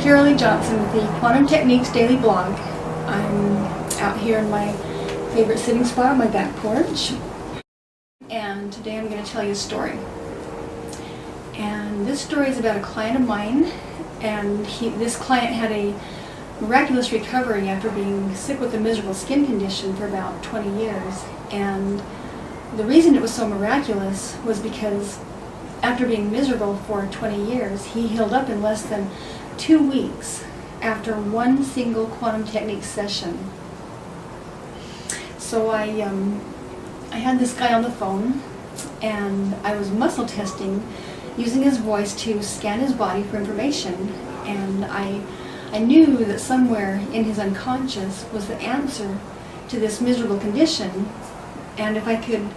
Carol Lee Johnson with the Quantum Techniques Daily Blog. I'm out here in my favorite sitting spot on my back porch, and today I'm going to tell you a story. And this story is about a client of mine, and this client had a miraculous recovery after being sick with a miserable skin condition for about 20 years. And the reason it was so miraculous was because after being miserable for 20 years, he healed up in less than 2 weeks after one single quantum technique session. So I had this guy on the phone, and I was muscle testing using his voice to scan his body for information. And I knew that somewhere in his unconscious was the answer to this miserable condition, and if I could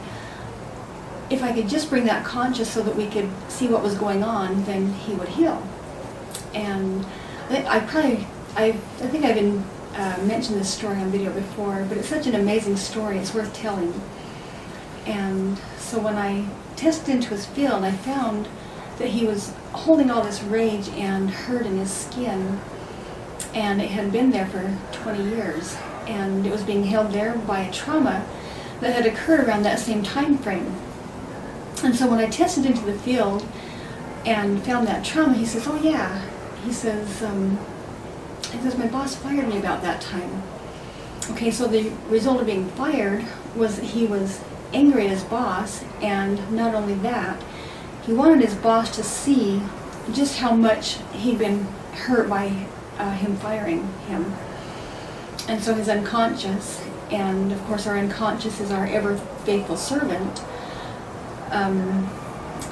just bring that conscious so that we could see what was going on, then he would heal. And I think I've been mentioned this story on video before, but it's such an amazing story, it's worth telling. And so when I tested into his field, I found that he was holding all this rage and hurt in his skin, and it had been there for 20 years, and it was being held there by a trauma that had occurred around that same time frame. And so when I tested into the field and found that trauma, he says, "Oh yeah," he says, "my boss fired me about that time." Okay, so the result of being fired was that he was angry at his boss, and not only that, he wanted his boss to see just how much he'd been hurt by him firing him. And so his unconscious, and of course our unconscious is our ever faithful servant,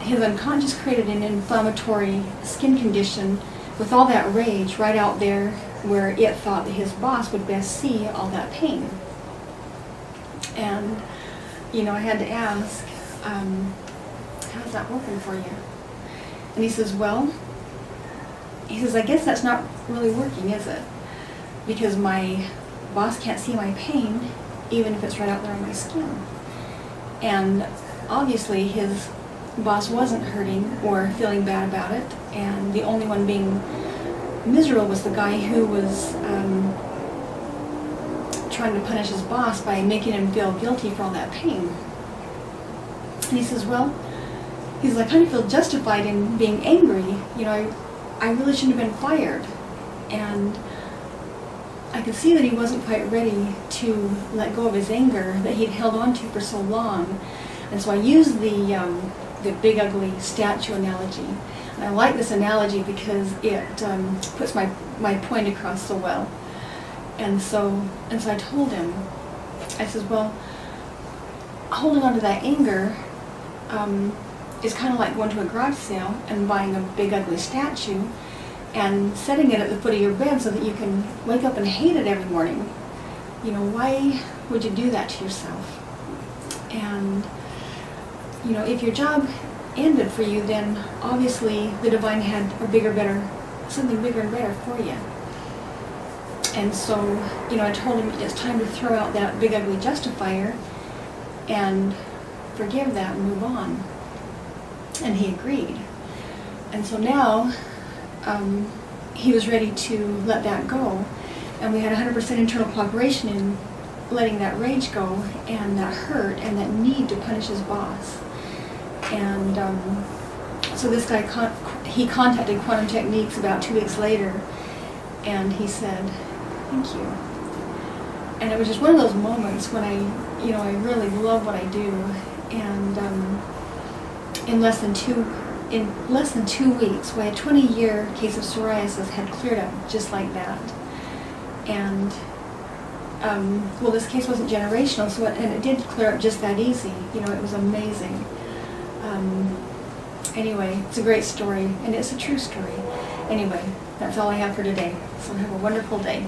his unconscious created an inflammatory skin condition with all that rage right out there where it thought that his boss would best see all that pain. And, I had to ask, how's that working for you? And he says, I guess that's not really working, is it? Because my boss can't see my pain, even if it's right out there on my skin. And obviously his boss wasn't hurting or feeling bad about it, and the only one being miserable was the guy who was trying to punish his boss by making him feel guilty for all that pain. And he says, I kind of feel justified in being angry. I really shouldn't have been fired. And I could see that he wasn't quite ready to let go of his anger that he'd held on to for so long. And so I used the big ugly statue analogy. And I like this analogy because it puts my point across so well. And so I told him, I said, holding on to that anger is kind of like going to a garage sale and buying a big ugly statue and setting it at the foot of your bed so that you can wake up and hate it every morning. Why would you do that to yourself? And if your job ended for you, then obviously the divine had something bigger and better for you. And so, I told him it's time to throw out that big ugly justifier and forgive that and move on. And he agreed. And so now he was ready to let that go, and we had 100% internal cooperation in letting that rage go and that hurt and that need to punish his boss. And so this guy, he contacted Quantum Techniques about 2 weeks later, and he said, "Thank you." And it was just one of those moments when I really love what I do. And in less than 2 weeks, a 20-year case of psoriasis had cleared up just like that. And this case wasn't generational, and it did clear up just that easy. It was amazing. Anyway, it's a great story, and it's a true story. Anyway, that's all I have for today. So have a wonderful day.